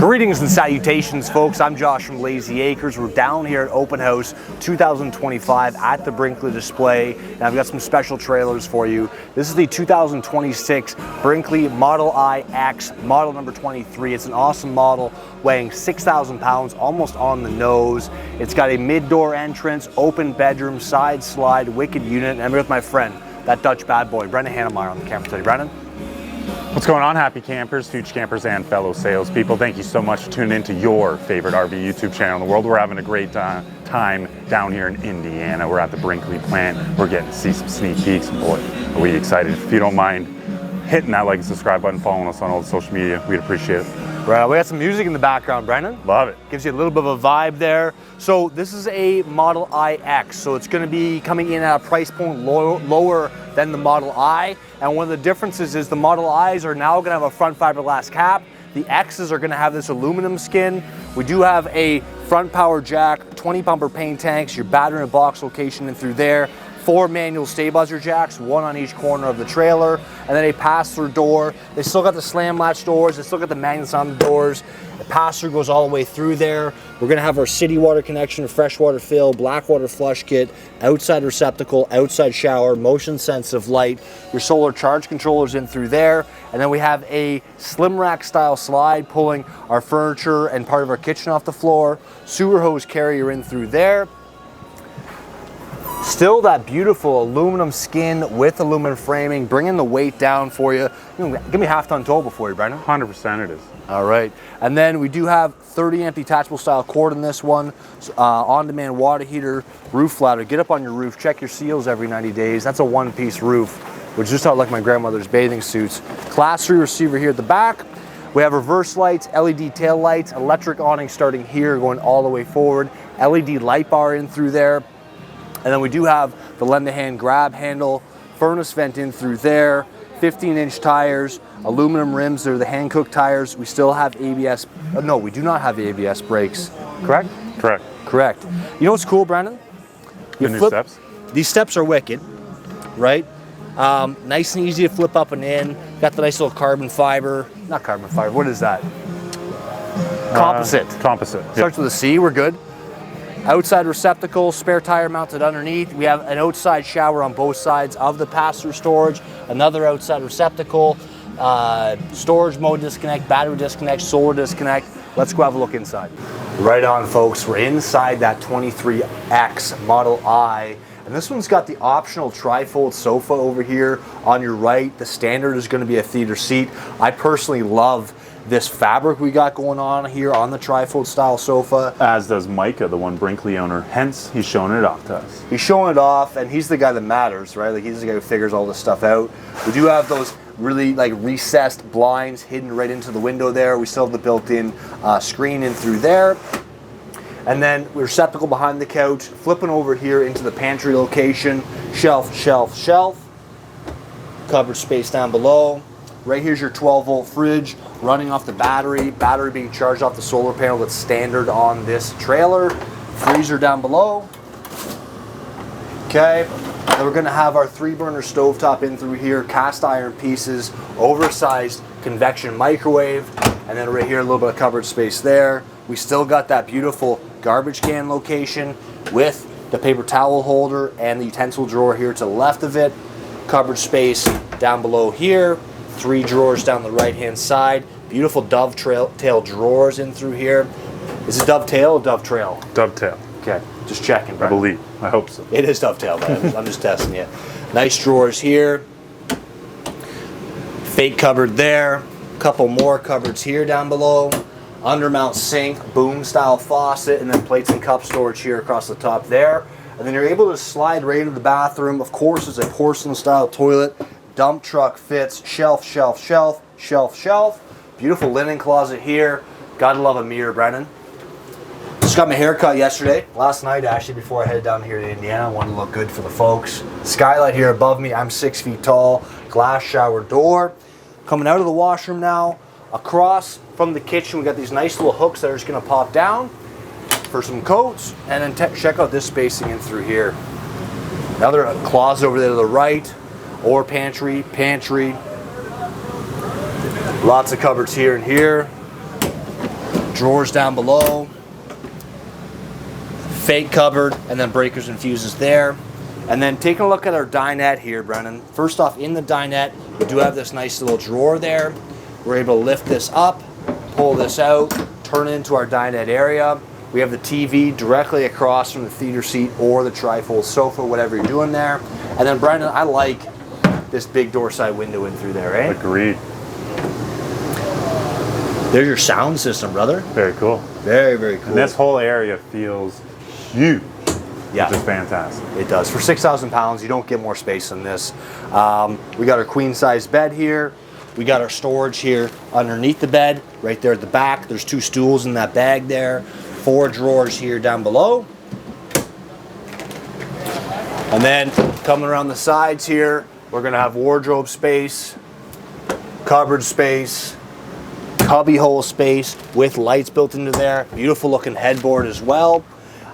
Greetings and salutations, folks. I'm Josh from Layzee Acres. We're down here at Open House 2025 at the Brinkley display, and I've got some special trailers for you. This is the 2026 Brinkley Model I X, model number 23. It's an awesome model, weighing 6,000 pounds, almost on the nose. It's got a mid-door entrance, open bedroom, side slide, wicked unit, and I'm here with my friend, that Dutch bad boy, Brendan Hannemeyer on the camera today. Brendan? What's going on, happy campers, future campers, and fellow salespeople? Thank you so much for tuning into your favorite RV YouTube channel in the world. We're having a great time down here in Indiana. We're at the Brinkley plant. We're getting to see some sneak peeks. Boy, are we excited. If you don't mind hitting that like and subscribe button, following us on all the social media, we'd appreciate it. Right, we got some music in the background, Brendan. Love it. Gives you a little bit of a vibe there. So this is a Model IX, so it's going to be coming in at a price point lower than the Model I. And one of the differences is the Model I's are now going to have a front fiberglass cap. The X's are going to have this aluminum skin. We do have a front power jack, 20 bumper paint tanks, your battery in a box location in through there. 4 manual stabilizer jacks, 1 on each corner of the trailer, and then a pass-through door. They still got the slam latch doors, they still got the magnets on the doors. The pass-through goes all the way through there. We're gonna have our city water connection, freshwater fill, black water flush kit, outside receptacle, outside shower, motion sensitive light, your solar charge controllers in through there, and then we have a slim rack style slide pulling our furniture and part of our kitchen off the floor, sewer hose carrier in through there. Still that beautiful aluminum skin with aluminum framing, bringing the weight down for you. Give me a half-ton tow before you, Brendan. 100% it is. All right, and then we do have 30 amp detachable style cord in this one, on-demand water heater, roof ladder. Get up on your roof, check your seals every 90 days. That's a one-piece roof, which is just how like my grandmother's bathing suits. Class 3 receiver here at the back. We have reverse lights, LED tail lights, electric awning starting here, going all the way forward, LED light bar in through there. And then we do have the lend-a-hand grab handle, furnace vent in through there, 15-inch tires, aluminum rims. They're the hand-cooked tires. We still have ABS. No, we do not have the ABS brakes. Correct? Correct. Correct. You know what's cool, Brandon? The new steps? These steps are wicked, right? Nice and easy to flip up and in. Got the nice little carbon fiber. Not carbon fiber. What is that? Composite. Composite. Starts with a C. We're good. Outside receptacle, spare tire mounted underneath. We have an outside shower on both sides of the pass-through storage, another outside receptacle, storage mode disconnect, battery disconnect, solar disconnect. Let's go have a look inside. Right on, folks. We're inside that 23X Model I, and this one's got the optional tri-fold sofa over here on your right. The standard is going to be a theater seat. I personally love this fabric we got going on here on the tri-fold style sofa. As does Micah, the one Brinkley owner. Hence, he's showing it off to us. He's showing it off, and he's the guy that matters, right? Like, he's the guy who figures all this stuff out. We do have those really like recessed blinds hidden right into the window there. We still have the built-in screen in through there. And then receptacle behind the couch, flipping over here into the pantry location. Shelf, shelf, shelf. Cupboard space down below. Right here's your 12-volt fridge running off the battery being charged off the solar panel that's standard on this trailer. Freezer down below. Okay, then we're gonna have our 3-burner stovetop in through here, cast iron pieces, oversized convection microwave, and then right here a little bit of cupboard space there. We still got that beautiful garbage can location with the paper towel holder and the utensil drawer here to the left of it. Cupboard space down below here. 3 drawers down the right-hand side. Beautiful dovetail drawers in through here. Is it dovetail or dovetail? Dovetail. Okay, just checking, bro. I believe. I hope so. It is dovetail, but I'm just testing you. Nice drawers here. Fake cupboard there. Couple more cupboards here down below. Undermount sink, boom-style faucet, and then plates and cup storage here across the top there. And then you're able to slide right into the bathroom. Of course, it's a porcelain-style toilet. Dump truck fits, shelf, shelf, shelf, shelf, shelf. Beautiful linen closet here. Gotta love a mirror, Brendan. Just got my hair cut yesterday. Last night, actually, before I headed down here to Indiana. I wanted to look good for the folks. Skylight here above me. I'm 6 feet tall. Glass shower door. Coming out of the washroom now. Across from the kitchen, we got these nice little hooks that are just gonna pop down for some coats. And then check out this spacing in through here. Another closet over there to the right. Or pantry. Lots of cupboards here and here. Drawers down below. Fake cupboard, and then breakers and fuses there. And then taking a look at our dinette here, Brennan. First off, in the dinette, we do have this nice little drawer there. We're able to lift this up, pull this out, turn it into our dinette area. We have the TV directly across from the theater seat or the trifold sofa, whatever you're doing there. And then, Brendan, I like this big door side window in through there, eh? Agreed. There's your sound system, brother. Very cool. Very, very cool. And this whole area feels huge. Yeah. Which is fantastic. It does. For 6,000 pounds, you don't get more space than this. We got our queen size bed here. We got our storage here underneath the bed, right there at the back. There's 2 stools in that bag there. 4 drawers here down below. And then coming around the sides here, we're gonna have wardrobe space, cupboard space, cubby hole space with lights built into there. Beautiful looking headboard as well.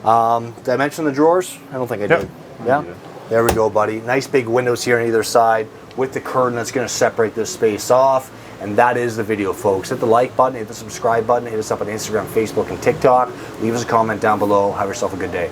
Did I mention the drawers? I don't think I did. Yeah? There we go, buddy. Nice big windows here on either side with the curtain that's going to separate this space off. And that is the video, folks. Hit the like button, hit the subscribe button, hit us up on Instagram, Facebook, and TikTok. Leave us a comment down below. Have yourself a good day.